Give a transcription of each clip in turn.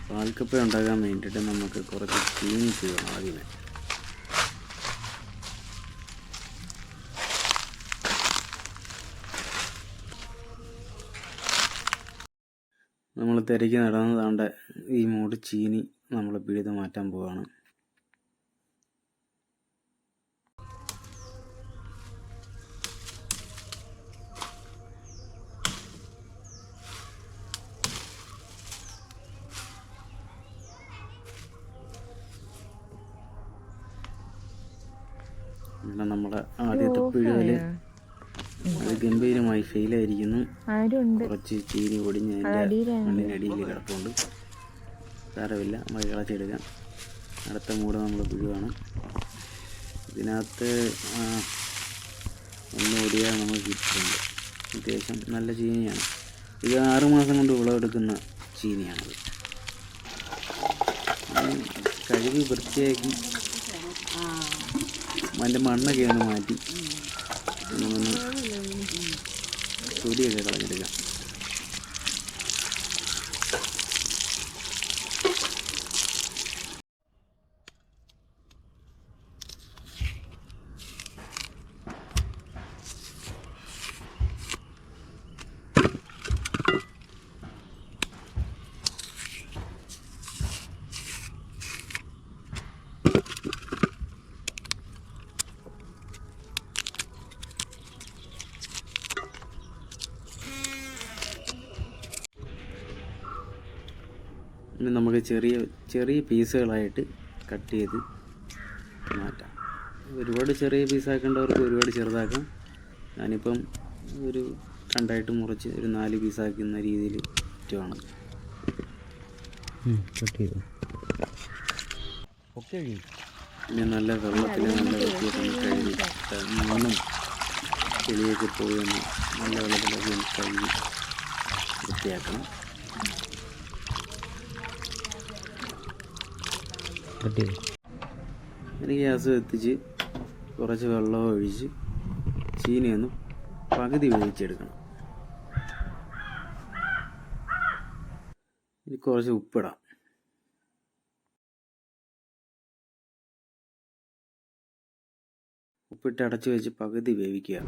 പാൽക്കപ്പ ഉണ്ടാക്കാൻ വേണ്ടിയിട്ട് നമുക്ക് കുറച്ച് ചീനി ചെയ്യണം. ആദ്യമേ നമ്മൾ തിരക്കി നടന്നതാണ്ട് ഈ മൂട് ചീനി നമ്മൾ പിഴുത് മാറ്റാൻ പോവുകയാണ്. ഇവിടെ നമ്മുടെ ആദ്യത്തെ പിഴുതല് അത് ഗംഭീരമായി ഫെയിലായിരിക്കുന്നു. കുറച്ച് ചീനി പൊടിഞ്ഞ് അതിൻ്റെ മണ്ണിനടിയിൽ കിടപ്പുണ്ട്. സാരമില്ല, കളച്ചെടുക്കാം. അടുത്ത മൂട് നമ്മൾ പിഴുവാണ്. ഇതിനകത്ത് ഒന്ന് ഒടിയാൽ നമുക്ക് കിട്ടുന്നുണ്ട്. അത്യാവശ്യം നല്ല ചീനിയാണ്. ഇത് 6 മാസം കൊണ്ട് വിളവെടുക്കുന്ന ചീനിയാണത്. കഴുകി വൃത്തിയാക്കി അതിൻ്റെ മണ്ണൊക്കെ ഒന്ന് മാറ്റി ഒന്ന് തൊലിയൊക്കെ കളഞ്ഞെടുക്കാം. ഇനി നമുക്ക് ചെറിയ ചെറിയ പീസുകളായിട്ട് കട്ട് ചെയ്ത് മാറ്റാം. ഒരുപാട് ചെറിയ പീസാക്കേണ്ടവർക്ക് ഒരുപാട് ചെറുതാക്കാം. ഞാനിപ്പം ഒരു 2ആയിട്ട് മുറിച്ച് ഒരു 4 പീസാക്കുന്ന രീതിയിൽ ചുറ്റുവാണ്. പിന്നെ നല്ല വെള്ളത്തിൽ നല്ല വൃത്തിയായിട്ട് കഴുകി മണ്ണും ചെളിയൊക്കെ പോയി നല്ല വെള്ളത്തിലൊക്കെ കഴുകി വൃത്തിയാക്കണം. ഇനി ഗ്യാസ് കത്തിച്ച് കുറച്ച് വെള്ളം ഒഴിച്ച് ചീനിയൊന്ന് പകുതി വേവിച്ചെടുക്കണം. ഇനി കുറച്ച് ഉപ്പിടാം. ഉപ്പിട്ട് അടച്ച് വെച്ച് പകുതി വേവിക്കുക.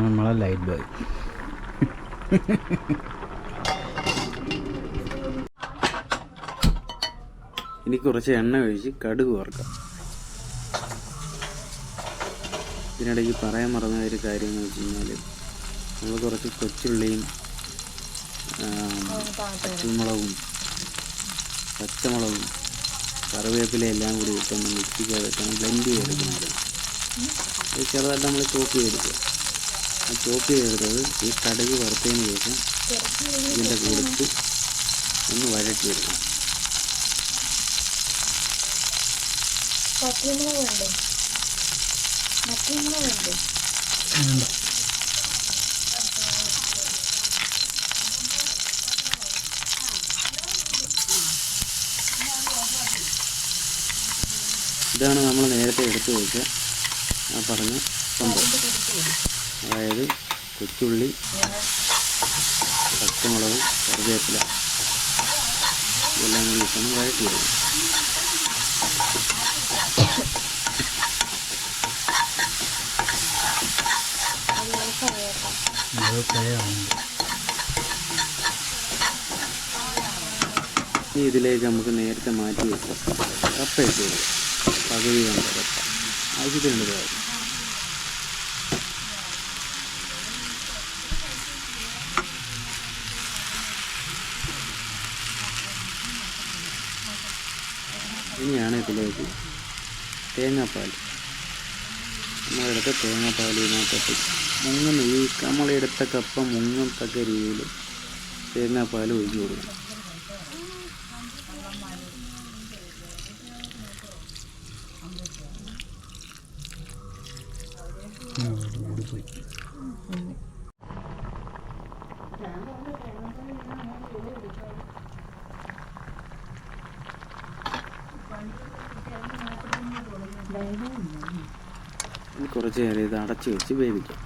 നമ്മളെ ലൈറ്റ് ബോയ്. ഇനി കുറച്ച് എണ്ണ ഒഴിച്ച് കടുക് വറുക്കാം. ഇതിനിടയ്ക്ക് പറയാൻ മറന്ന ഒരു കാര്യം എന്ന് വെച്ച് കഴിഞ്ഞാൽ നമ്മൾ കുറച്ച് കൊച്ചുള്ളിയും പച്ചമുളകും കറിവേപ്പില എല്ലാം കൂടി ഇട്ടൊന്ന് മിക്സ് ചെയ്തിട്ടാണ് ബ്ലെൻഡ് ചെയ്തെടുക്കുന്നത്. ഇത് ചെറുതായിട്ട് നമ്മൾ ചോപ്പ് ചെയ്തെടുക്കുക. ആ ചോപ്പ് ചെയ്തെടുത്തത് ഈ കടുക് വറുത്തതിന് ശേഷം ഇതിൻ്റെ കൂടെ ഒന്ന് വഴറ്റിയെടുക്കണം. ഇതാണ് നമ്മൾ നേരത്തെ എടുത്തു വെച്ച പറഞ്ഞ സംഭവം. അതായത് കൊച്ചുള്ളി, പച്ചമുളക്, കറിവേപ്പില ഇതെല്ലാം കൂടി ഇട്ടാണ് വഴറ്റിയെടുക്കും. ഇനി ഇതിലേക്ക് നമുക്ക് നേരത്തെ മാറ്റി വെക്കാം. കപ്പ ഇട്ട് കൊടുക്കാം. പകുതി വേണ്ട കപ്പ ആവശ്യത്തിനുണ്ട് കാര്യം. ഇനിയാണ് ഇതിലേക്ക് തേങ്ങാപ്പാൽ. നമ്മളെടുത്ത തേങ്ങാപ്പാൽ ഇതിനകത്ത് ഈ നമ്മളെടുത്ത കപ്പ മുങ്ങത്തക്ക രീതിയിൽ തേങ്ങാപ്പാൽ ഒഴിച്ചു കൊടുക്കണം. ഇനി കുറച്ച് നേരം ഇത് അടച്ച് വെച്ച് വേവിക്കാം.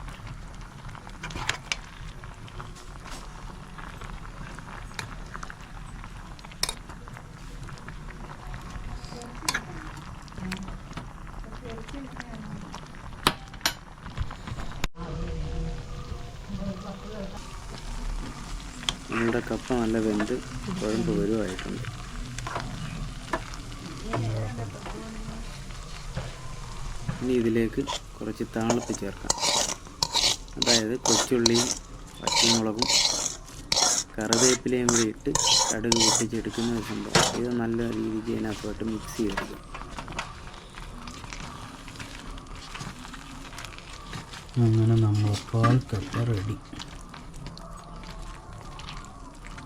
നമ്മുടെ കപ്പ നല്ല വെന്ത് കുഴമ്പ് വരുമായിട്ടുണ്ട്. ഇനി ഇതിലേക്ക് കുറച്ച് താളിപ്പ് ചേർക്കാം. അതായത് കൊച്ചുള്ളിയും പച്ചമുളകും കറിവേപ്പിലയും കൂടി ഇട്ട് കടുക് പൊട്ടിച്ചെടുക്കുന്ന ഒരു സംഭവം. ഇത് നല്ല രീതിക്ക് അതിനകത്തോട്ട് മിക്സ് ചെയ്തെടുക്കും. അങ്ങനെ നമ്മൾ പാൽക്കപ്പ റെഡി.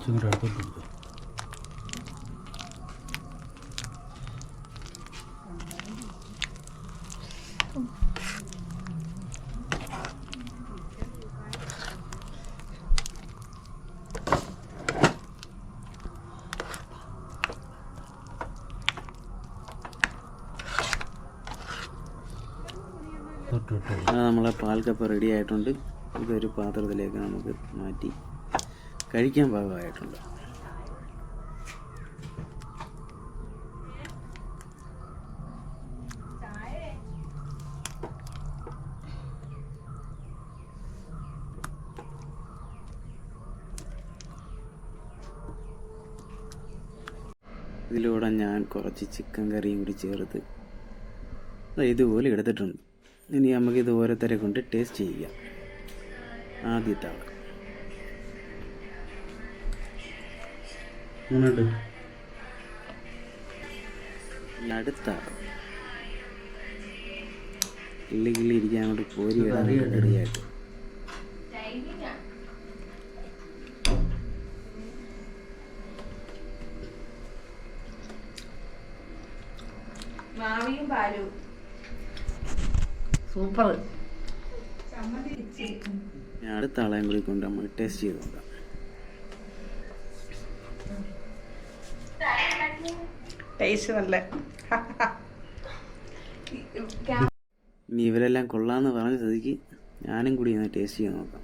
ചൂടാക്കിട്ടുണ്ട്. നമ്മളെ പാൽക്കപ്പ റെഡി ആയിട്ടുണ്ട്. ഇതൊരു പാത്രത്തിലേക്ക് നമുക്ക് മാറ്റി കഴിക്കാൻ പാകമായിട്ടുണ്ട്. ഇതിലൂടെ ഞാൻ കുറച്ച് ചിക്കൻ കറിയും കൂടി ചേർത്ത് ഇതുപോലെ എടുത്തിട്ടുണ്ട്. ഇനി നമുക്കിത് ഓരോരുത്തരെ കൊണ്ട് ടേസ്റ്റ് ചെയ്യാം. ആദ്യത്തെ ആൾ അടുത്ത ആൾ കിള്ളി ഇരിക്കാൻ കൊണ്ട് പോരി ഇടാൻ റെഡിയായിട്ട്. സൂപ്പർ. അടുത്ത ആളെയും കൂടി കൊണ്ട് നമ്മൾ ടേസ്റ്റ് ചെയ്ത് നോക്കാം. ടേസ്റ്റ് നല്ല. ഇനി ഇവരെല്ലാം കൊള്ളാമെന്ന് പറഞ്ഞ സ്ഥിതിക്ക് ഞാനും കൂടി ഒന്ന് ടേസ്റ്റ് ചെയ്ത് നോക്കാം.